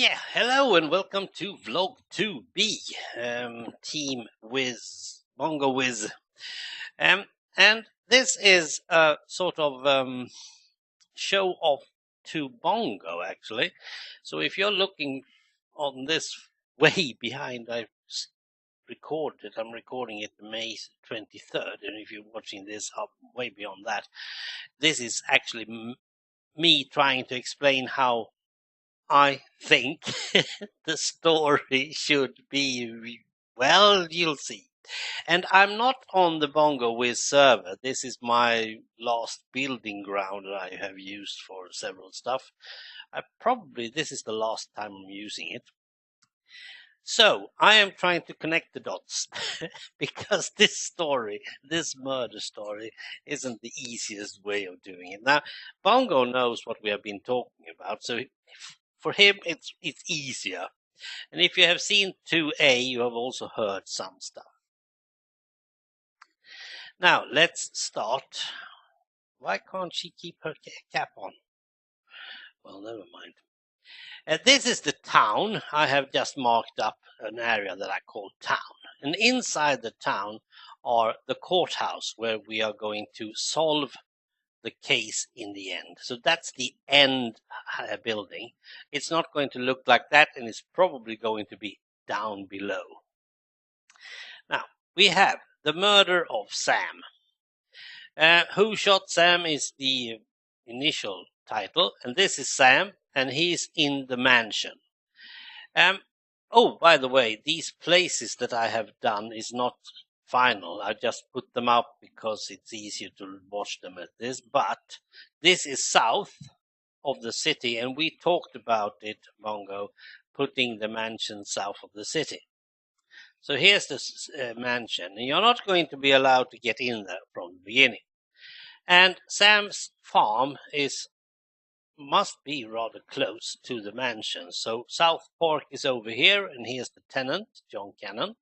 Yeah, hello and welcome to Vlog 2B, Team BongoWizz. And this is a sort of show off to Bongo, actually. So if you're looking on this way behind, I'm recording it May 23rd, and if you're watching this up way beyond that, this is actually me trying to explain how I think the story should be. Well, you'll see. And I'm not on the BongoWizz server. This is my last building ground that I have used for several stuff. This is the last time I'm using it. So I am trying to connect the dots because this murder story, isn't the easiest way of doing it. Now, Bongo knows what we have been talking about, so for him it's easier. And if you have seen 2A, you have also heard some stuff. Now, let's start. Why can't she keep her cap on? Well, never mind. This is the town. I have just marked up an area that I call town. And inside the town are the courthouse where we are going to solve the case in the end. So that's the end building. It's not going to look like that, and it's probably going to be down below. Now, we have the murder of Sam. Who Shot Sam is the initial title, and this is Sam, and he's in the mansion. Oh, by the way, these places that I have done is not final. I just put them up because it's easier to watch them at this. But this is south of the city, and we talked about it, Bongo, putting the mansion south of the city. So here's the mansion, and you're not going to be allowed to get in there from the beginning. And Sam's farm must be rather close to the mansion. So South Park is over here, and here's the tenant, John Cannon.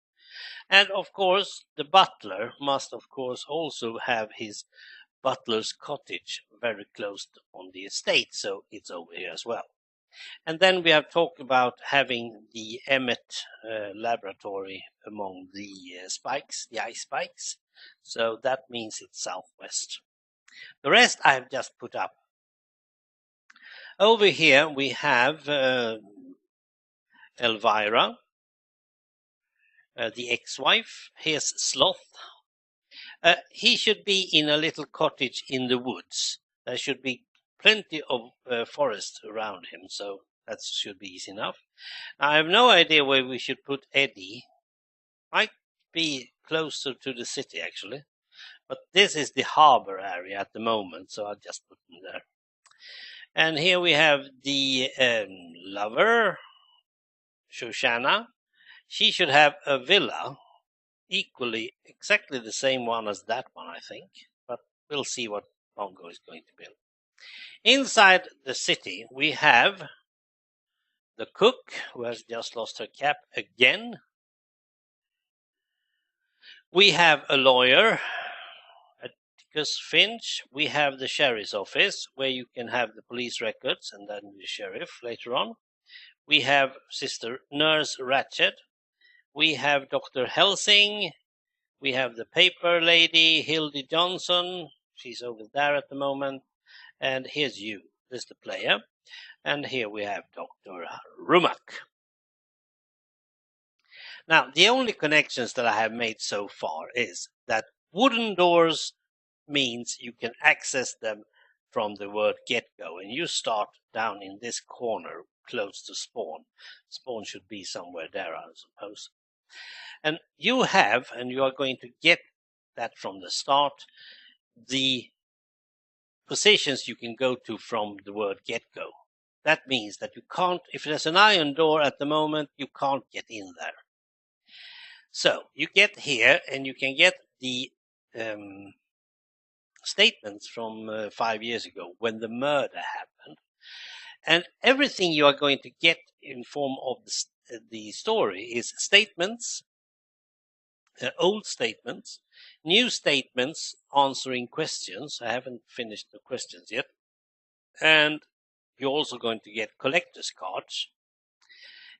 And of course, the butler must, of course, also have his butler's cottage very close on the estate, so it's over here as well. And then we have talked about having the Emmet laboratory among the spikes, the ice spikes. So that means it's southwest. The rest I have just put up. Over here we have Elvira, the ex-wife. Here's Sloth. He should be in a little cottage in the woods. There should be plenty of forest around him, so that should be easy enough. I have no idea where we should put Eddie. Might be closer to the city, actually. But this is the harbor area at the moment, so I'll just put him there. And here we have the lover, Shoshana. She should have a villa, exactly the same one as that one, I think. But we'll see what Bongo is going to build. Inside the city, we have the cook, who has just lost her cap again. We have a lawyer, Atticus Finch. We have the sheriff's office, where you can have the police records and then the sheriff later on. We have Sister Nurse Ratchet. We have Dr. Helsing. We have the paper lady, Hildy Johnson. She's over there at the moment. And here's you. This is the player. And here we have Dr. Rsmalec. Now, the only connections that I have made so far is that wooden doors means you can access them from the word get-go. And you start down in this corner close to spawn. Spawn should be somewhere there, I suppose. And you are going to get that from the start, the positions you can go to from the word get-go. That means that you can't, if there's an iron door at the moment, you can't get in there. So you get here and you can get the statements from 5 years ago when the murder happened. And everything you are going to get in form of the story is statements, old statements, new statements answering questions. I haven't finished the questions yet. And you're also going to get collector's cards.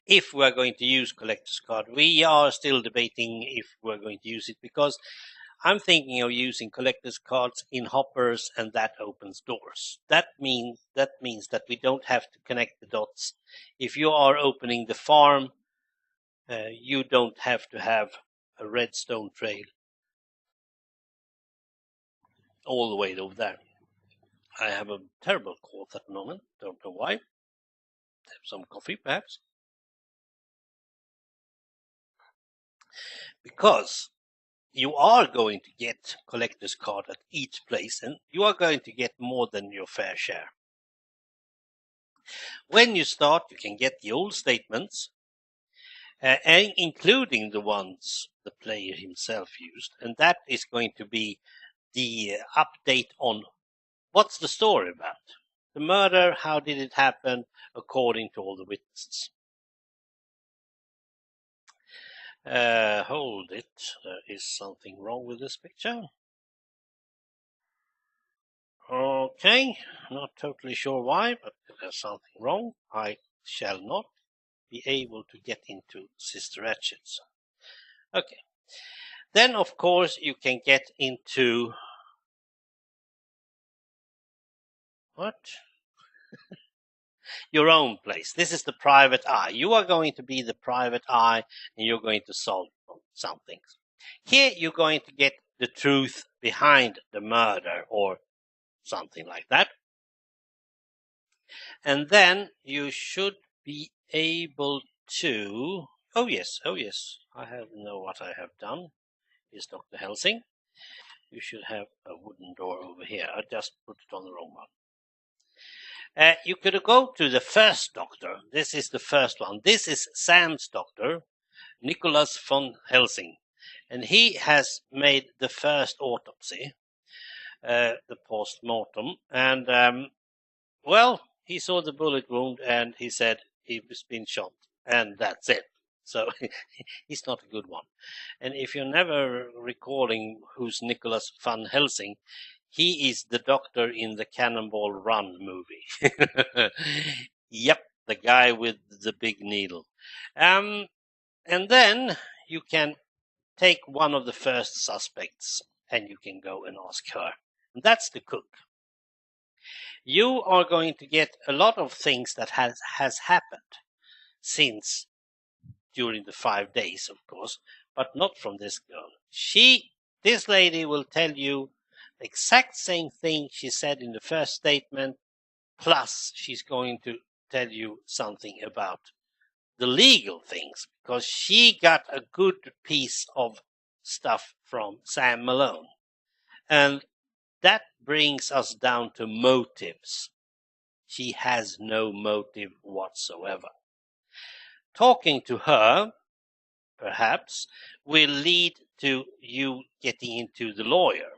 if we're going to use collector's card. We are still debating if we're going to use it, because I'm thinking of using collector's cards in hoppers, and that opens doors. That means that we don't have to connect the dots. If you are opening the farm, you don't have to have a redstone trail all the way over there. I have a terrible cough at the moment. Don't know why. Have some coffee, perhaps. Because you are going to get collector's card at each place, and you are going to get more than your fair share. When you start, you can get the old statements, and including the ones the player himself used, and that is going to be the update on what's the story about. The murder, how did it happen, according to all the witnesses. Hold it, there is something wrong with this picture. Okay, not totally sure why, but there's something wrong. I shall not be able to get into Sister Ratchet's. Okay, then of course you can get into what? Your own place. This is the private eye. You are going to be the private eye, and you're going to solve some things. Here you're going to get the truth behind the murder, or something like that. And then you should be able to... Oh yes, I know what I have done. Is Dr. Helsing. You should have a wooden door over here. I just put it on the wrong one. You could go to the first doctor. This is the first one. This is Sam's doctor, Nicholas von Helsing. And he has made the first autopsy, the post-mortem. And, well, he saw the bullet wound and he said he was been shot. And that's it. So he's not a good one. And if you're never recalling who's Nicholas van Helsing, he is the doctor in the Cannonball Run movie. Yep, the guy with the big needle. And then you can take one of the first suspects and you can go and ask her. And that's the cook. You are going to get a lot of things that has happened since during the 5 days, of course, but not from this girl. This lady will tell you the exact same thing she said in the first statement, plus she's going to tell you something about the legal things, because she got a good piece of stuff from Sam Malone. And that brings us down to motives. She has no motive whatsoever. Talking to her, perhaps, will lead to you getting into the lawyer.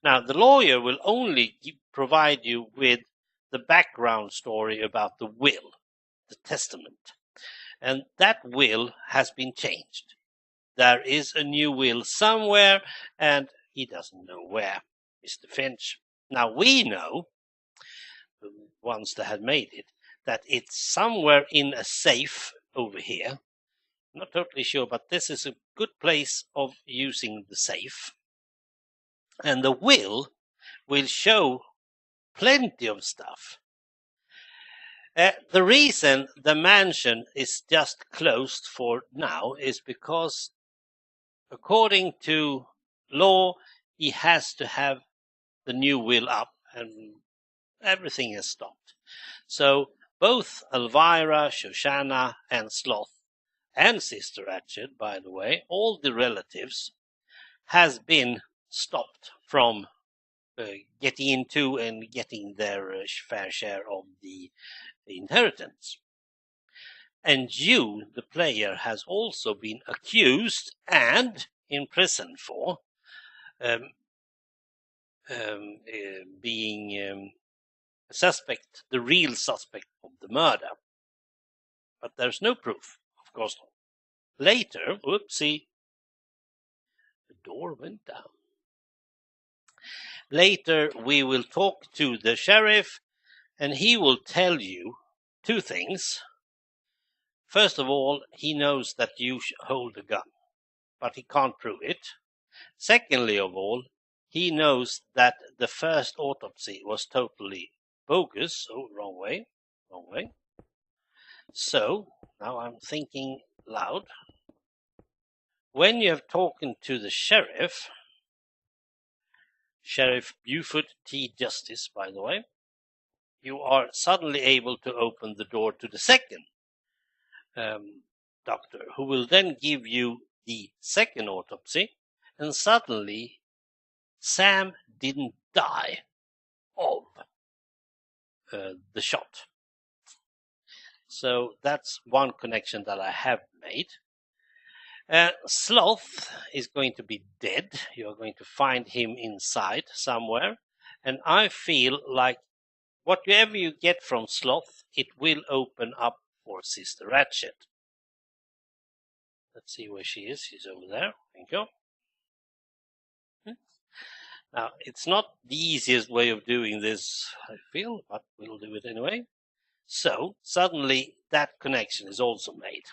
Now, the lawyer will only provide you with the background story about the will, the testament. And that will has been changed. There is a new will somewhere, and he doesn't know where, Mr. Finch. Now, we know, the ones that had made it, that it's somewhere in a safe over here. I'm not totally sure, but this is a good place of using the safe. And the will show plenty of stuff. The reason the mansion is just closed for now is because, according to law, he has to have the new will up, and everything is stopped. So both Elvira, Shoshana, and Sloth, and Sister Ratchet, by the way, all the relatives, has been stopped from getting into and getting their fair share of the inheritance. And you, the player, has also been accused and imprisoned for being a suspect, the real suspect of the murder. But there's no proof, of course not. Later, whoopsie, the door went down. Later, we will talk to the sheriff, and he will tell you two things. First of all, he knows that you hold a gun, but he can't prove it. Secondly of all, he knows that the first autopsy was totally bogus. Oh, wrong way. So, now I'm thinking loud. When you have talked to the sheriff, Sheriff Buford T. Justice, by the way, you are suddenly able to open the door to the second doctor, who will then give you the second autopsy, and suddenly Sam didn't die of the shot. So that's one connection that I have made. Sloth is going to be dead. You're going to find him inside somewhere. And I feel like whatever you get from Sloth, it will open up for Sister Ratchet. Let's see where she is. She's over there. Thank you. Now, it's not the easiest way of doing this, I feel, but we'll do it anyway. So, suddenly, that connection is also made.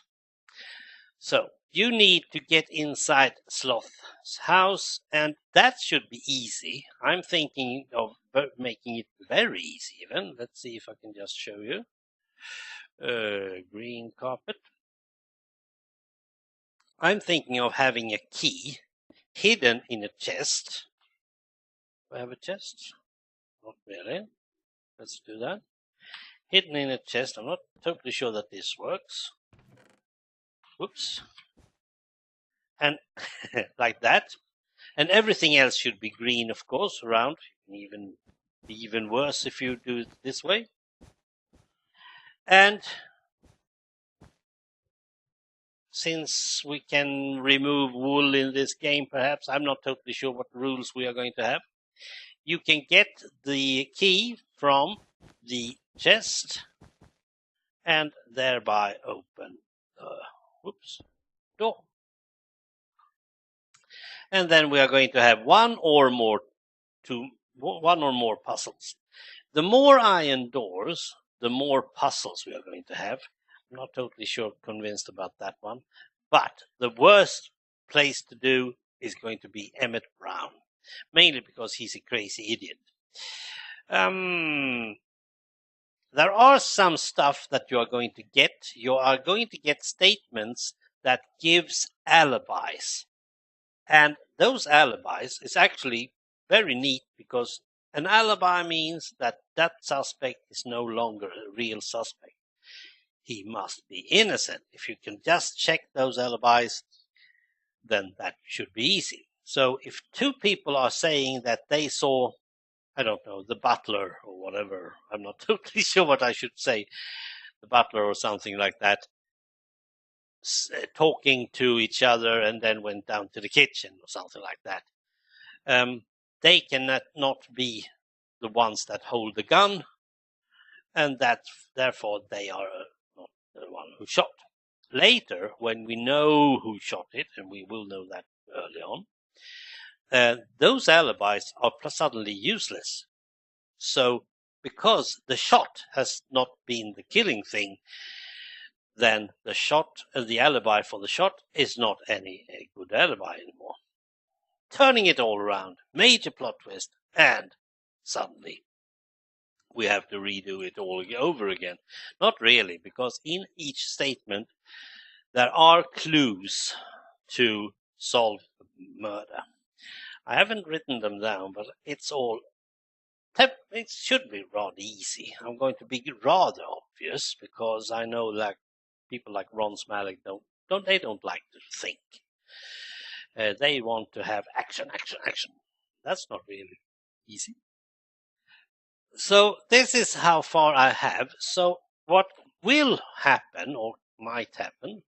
So, you need to get inside Sloth's house, and that should be easy. I'm thinking of making it very easy even. Let's see if I can just show you. Green carpet. I'm thinking of having a key hidden in a chest. Do I have a chest? Not really. Let's do that. Hidden in a chest. I'm not totally sure that this works. Whoops. And like that. And everything else should be green, of course, around. It can be even worse if you do it this way. And since we can remove wool in this game, perhaps, I'm not totally sure what rules we are going to have. You can get the key from the chest and thereby open the door. And then we are going to have one or more puzzles. The more iron doors, the more puzzles we are going to have. I'm not totally convinced about that one. But the worst place to do is going to be Emmett Brown. Mainly because he's a crazy idiot. There are some stuff that you are going to get. You are going to get statements that gives alibis. And those alibis is actually very neat because an alibi means that that suspect is no longer a real suspect. He must be innocent. If you can just check those alibis, then that should be easy. So if two people are saying that they saw, I don't know, the butler or whatever, I'm not totally sure what I should say, the butler or something like that, talking to each other and then went down to the kitchen or something like that, they cannot not be the ones that hold the gun, and that therefore they are not the one who shot. Later, when we know who shot it, and we will know that early on, those alibis are suddenly useless. So, because the shot has not been the killing thing, then the shot, the alibi for the shot is not any good alibi anymore. Turning it all around, major plot twist, and suddenly we have to redo it all over again. Not really, because in each statement there are clues to solve the murder. I haven't written them down, but it should be rather easy. I'm going to be rather obvious because I know that people like Rsmalec don't like to think. They want to have action. That's not really easy. So this is how far I have. So what will happen or might happen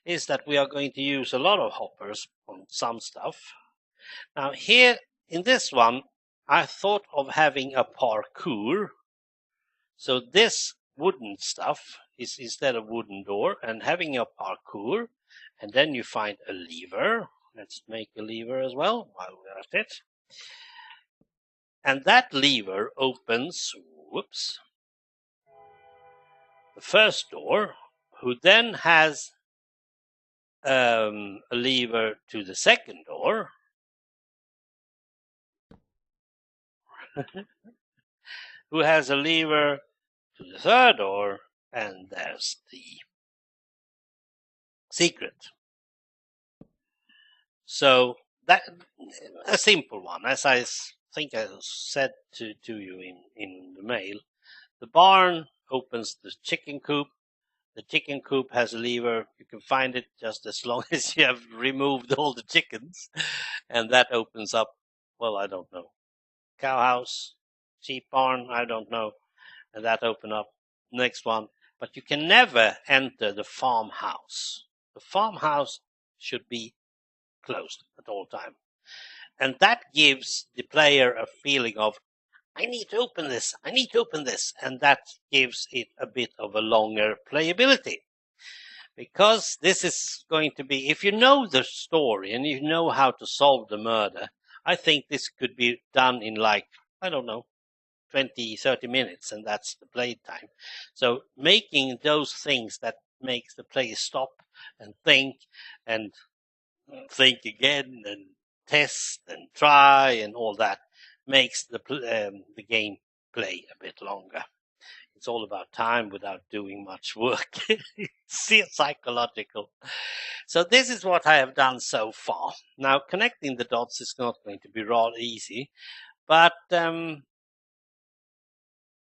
is that we are going to use a lot of hoppers on some stuff. Now here in this one, I thought of having a parkour. So this wooden stuff is instead of wooden door and having a parkour, and then you find a lever. Let's make a lever as well while we're at it. And that lever opens, the first door, who then has a lever to the second door, who has a lever to the third door, and there's the secret. So that a simple one, as I think I said to you in the mail. The barn opens the chicken coop. The chicken coop has a lever. You can find it just as long as you have removed all the chickens, and that opens up. Well, I don't know. Cow house, sheep barn, I don't know. And that open up. Next one. But you can never enter the farmhouse. The farmhouse should be closed at all time. And that gives the player a feeling of, I need to open this, I need to open this. And that gives it a bit of a longer playability. Because this is going to be, if you know the story and you know how to solve the murder, I think this could be done in like, I don't know, 20, 30 minutes, and that's the play time. So making those things that makes the player stop and think again and test and try and all that makes the game play a bit longer. It's all about time without doing much work. It's psychological. So this is what I have done so far. Now connecting the dots is not going to be raw easy, but and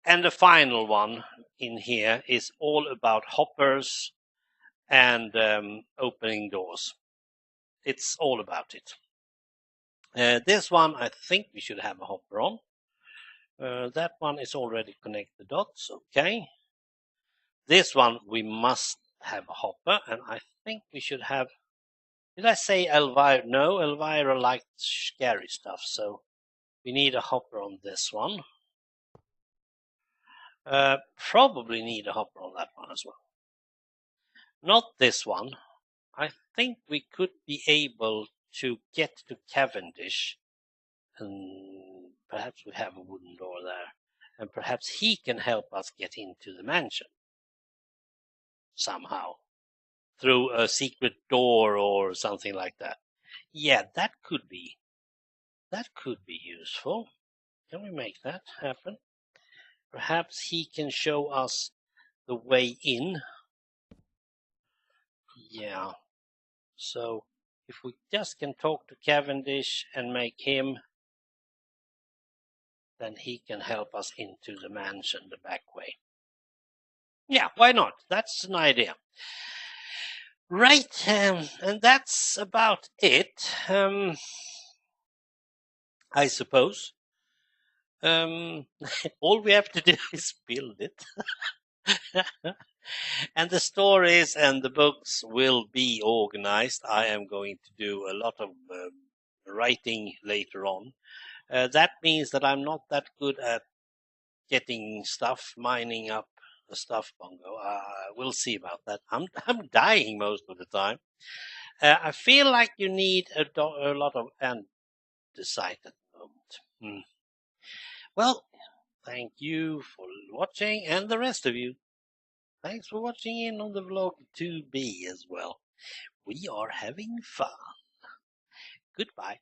the final one in here is all about hoppers and opening doors. It's all about it. This one, I think we should have a hopper on. That one is already connected dots. Okay. This one, we must have a hopper, and I think we should have. Did I say Elvira? No, Elvira liked scary stuff, so we need a hopper on this one. Probably need a hopper on that one as well. Not this one. I think we could be able to get to Cavendish, and perhaps we have a wooden door there, and perhaps he can help us get into the mansion somehow through a secret door or something like that. Yeah, that could be useful. Can we make that happen? Perhaps he can show us the way in. Yeah. So if we just can talk to Cavendish and make him, then he can help us into the mansion the back way. Yeah, why not? That's an idea. Right, and that's about it, I suppose. All we have to do is build it. And the stories and the books will be organized. I am going to do a lot of writing later on. That means that I'm not that good at getting stuff, mining up the stuff, Bongo. We'll see about that. I'm dying most of the time. I feel like you need a lot of andesite at the moment. Well, thank you for watching, and the rest of you. Thanks for watching in on the vlog 2B as well. We are having fun. Goodbye.